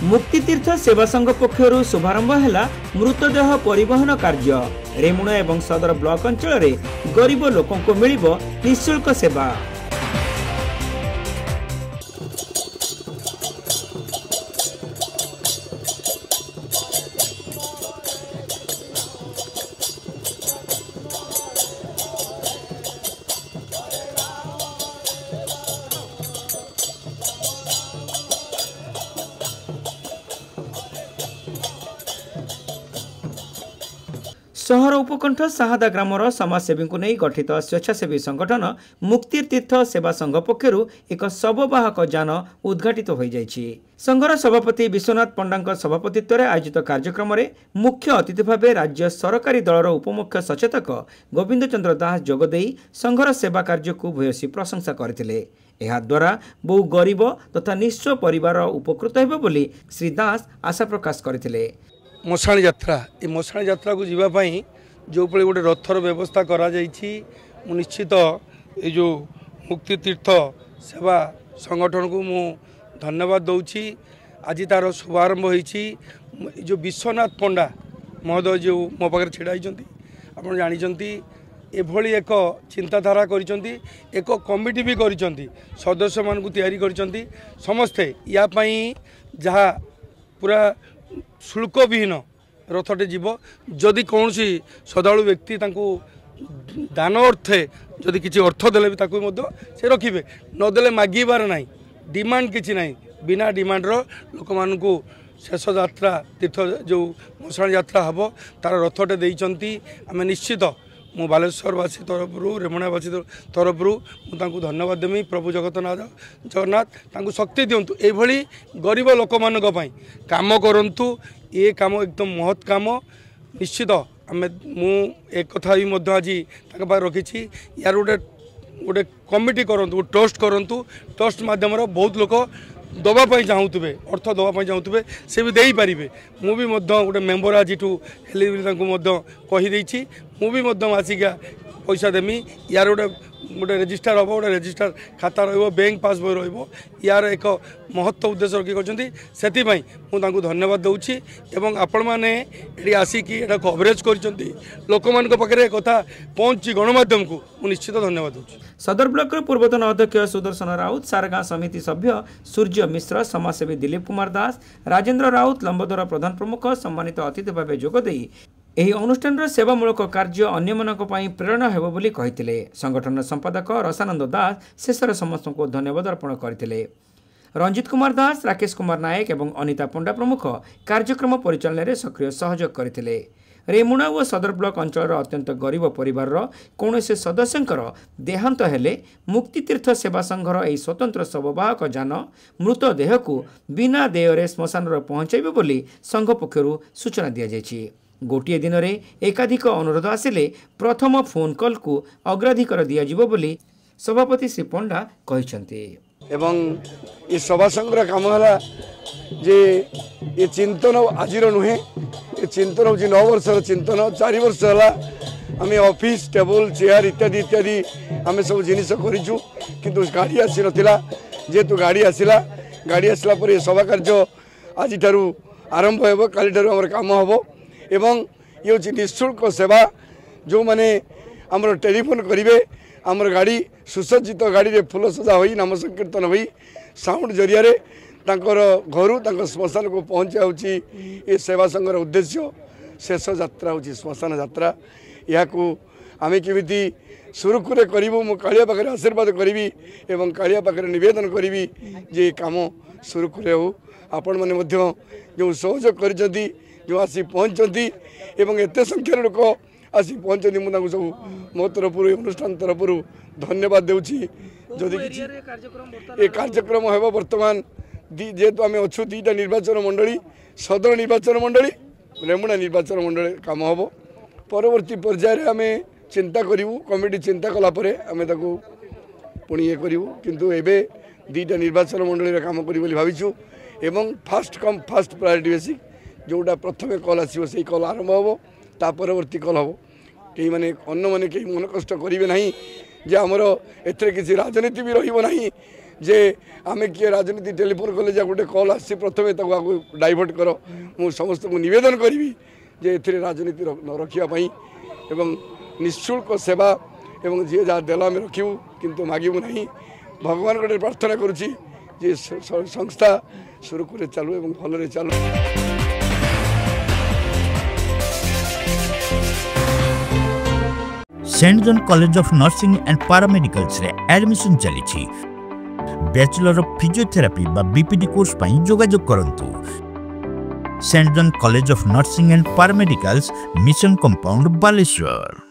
मुक्तितीर्थ सेवा संघ पक्षर शुभारंभ है मृतदेह परिवहन कार्य। रेमुणा एवं सदर ब्लॉक अंचल में गरीब लोकों को मिलिबो निःशुल्क सेवा। सहर उपकंठ साहादा ग्रामर समाजसेवी को नहीं गठित स्वेच्छासेवी संगठन मुक्तितीर्थ सेवा संघ पक्षर एक शववाहक यान उद्घाटित हो जाइछि। संघर सभापति विश्वनाथ पंडा सभापतित्व में आयोजित कार्यक्रम में मुख्य अतिथि भाव राज्य सरकारी दलर उपमुख्य सचेतक गोविंद चंद्र दास जोगदे संघर सेवा कार्य को भूयसी प्रशंसा करथिले। एहा द्वारा बहु गरीब तथा निःस्व परिवार उपकृत हेबो बोली श्री दास आशा प्रकाश करथिले। मशाणी यात्रा ये मशाणी यात्रा को जीवाई जो गोटे रथर व्यवस्था करा निश्चित ये जो मुक्तितीर्थ सेवा संगठन को मु धन्यवाद दूची। आज तार शुभारंभ होईची जो विश्वनाथ पंडा महोदय जो मो पाखे छिड़ाई आप जानते एभली एक चिंताधारा करिसेंती, एक कमिटी भी करिसेंती, सदस्य मान को तैयारी करिसेंती। समस्ते या पई जहाँ पूरा शुल्क विहीन रथटे जीव। जदि कौन सी श्रद्धालु व्यक्ति दान अर्थे जदि किसी अर्थ देले से रखिए, नदेले मागिबार ना, डिमांड किसी ना, बिना डिमांड लोक मान को शेष यात्रा तीर्थ जो मशाणी यात्रा हम तार रथटे देइचंती। आम निश्चित मु बालेश्वरवासी तरफ रेमुणावासी तरफ मुझे धन्यवाद देमी। प्रभु जगन्नाथ शक्ति दिंतु, ये गरीब लोक मान काम करंतु। ये काम एकदम महत् काम। निश्चित आम मु एक कथा भी आज रखी यार गोटे गोटे कमिटी करूँ, ट्रस्ट करूँ। ट्रस्ट मध्यम बहुत लोक दवापाई चाहूबे, अर्थ दवापाई चाहूबे, से भी दे पारे। मुझे गोटे मेम्बर आज कहीदे मुझे आसिका पैसा देमी। यार गोटे गोटे रेजिस्टर हम, गोटे रेजिस्टर खाता बैंक पासबुक यार एक महत्व उद्देश्य रखी कर धन्यवाद दूची। एवं आपण मैंने ये आसिकी कवरेज कर लोक मान पाखे कथा पहुँची गणमाध्यम को निश्चित धन्यवाद दूची। सदर ब्लॉक पूर्वतन अध्यक्ष सुदर्शन राउत, सारगां समिति सभ्य सूर्य मिश्र, समाजसेवी दिलीप कुमार दास, राजेन्द्र राउत, लंबोदर प्रधान प्रमुख सम्मानित अतिथि भाव जोगदे ଏହି ଅନୁଷ୍ଠାନର ସେବାମୂଳକ କାର୍ଯ୍ୟ ଅନ୍ୟମାନଙ୍କ ପାଇଁ ପ୍ରେରଣା ହେବ ବୋଲି କହିଥିଲେ। ସଂଗଠନର ସମ୍ପାଦକ ରସାନନ୍ଦ ଦାସ ଶେଷରେ ସମସ୍ତଙ୍କୁ ଧନ୍ୟବାଦ ଅର୍ପଣ କରିଥିଲେ। ରଞ୍ଜିତ କୁମାର ଦାସ, ରାକେଶ କୁମାର ନାୟକ ଏବଂ ଅନିତା ପଣ୍ଡା ପ୍ରମୁଖ କାର୍ଯ୍ୟକ୍ରମ ପରିଚାଳନାରେ ସକ୍ରିୟ ସହଯୋଗ କରିଥିଲେ। रेमुणा और सदर ब्लॉक अंचल अत्यंत गरीब परिवार कौनसी सदस्यंकर देहांत हेले मुक्तितीर्थ सेवा संघर यह स्वतंत्र शववाहक यान मृतदेह को बिना देय श्मशान पहुंचाइबे बोली संघ पक्षरु सूचना दिया जायछि। गोटे दिन में एकाधिक अनुरोध आसिले प्रथम फोन कॉल को अग्राधिकार दियाजिबो बोली सभापति श्री पंडा कहिसंती। एवं ये सभा संघर काम है जे ये चिंतन आज नुहे, ये चिंतन हूँ 9 वर्षर चिंतन। 4 वर्ष है आम ऑफिस टेबल चेयर इत्यादि इत्यादि आम सब जिनिस करूँ, किंतु गाड़ी आसी नाला। जेहेतु गाड़ी आसला, गाड़ी आसला पर ये सभा कार्य आज आरंभ हो, काली आम काम हम। एवं ये हूँ निःशुल्क सेवा जो मैंने आमर टेलीफोन करेंगे, आमर गाड़ी सुसज्जित गाड़ी रे फूल सजा हो नाम संकीर्तन हो साउंड जरिया तांकर घर श्मशान को पहुँचा ये सेवा संघर उद्देश्य। शेष यात्रा हूँ श्मशान यात्रा। या आम केमी सुरुखुरे करूँ मु कालिया पाखे आशीर्वाद करी एवं कालिया पाखे नवेदन करी जे काम सुरुखुरे हो। आपण मैंने जो सहयोग कर जो आसी पहुँचती एवं एत संख्यार लोक आसी पहुँचती मुझे सब मो तरफ अनुष्ठान तरफ धन्यवाद देउछि। जदि ये कार्यक्रम है बर्तमान जेहेतु आम अच्छु 2टा निर्वाचन मंडली, सदर निर्वाचन मंडली, रेमुणा निर्वाचन मंडली काम हम। परवर्ती पर्यायर आम चिंता करूँ, कमिटी चिंता कलापर आम पुणी ये करूँ, किंतु एबे 2टा निर्वाचन मंडली काम करी भाविचु। एवं fast come fast priority basic जोटा प्रथम कल आसो से कल आरंभ हम, ता परवर्ती कल हम। कहीं माने अन्न मैंने कहीं मन कष्ट करेंगे ना जे आमर एथरे किसी राजनीति भी रही जे आम किए राजनीति टेलीफोन कले जा गोटे कल आसी प्रथम डाइवर्ट कर मु समस्त को निवेदन करी जे ए राजनीति न रखापी एवं निःशुल्क सेवा एवं जी जहाँ देला आम रखू किंतु मागिबू ना भगवान गोटे प्रार्थना करुँची जे संस्था सुरखुरे चालू एवं भलरे चालू। Saint John College of Nursing and Paramedicals रे एडमिशन चली बैचलर ऑफ फिजियोथेरापी बा बीपीडी कोर्स पई जोगाजोग करंतु। Saint John College of Nursing and Paramedicals mission compound Baleshwar.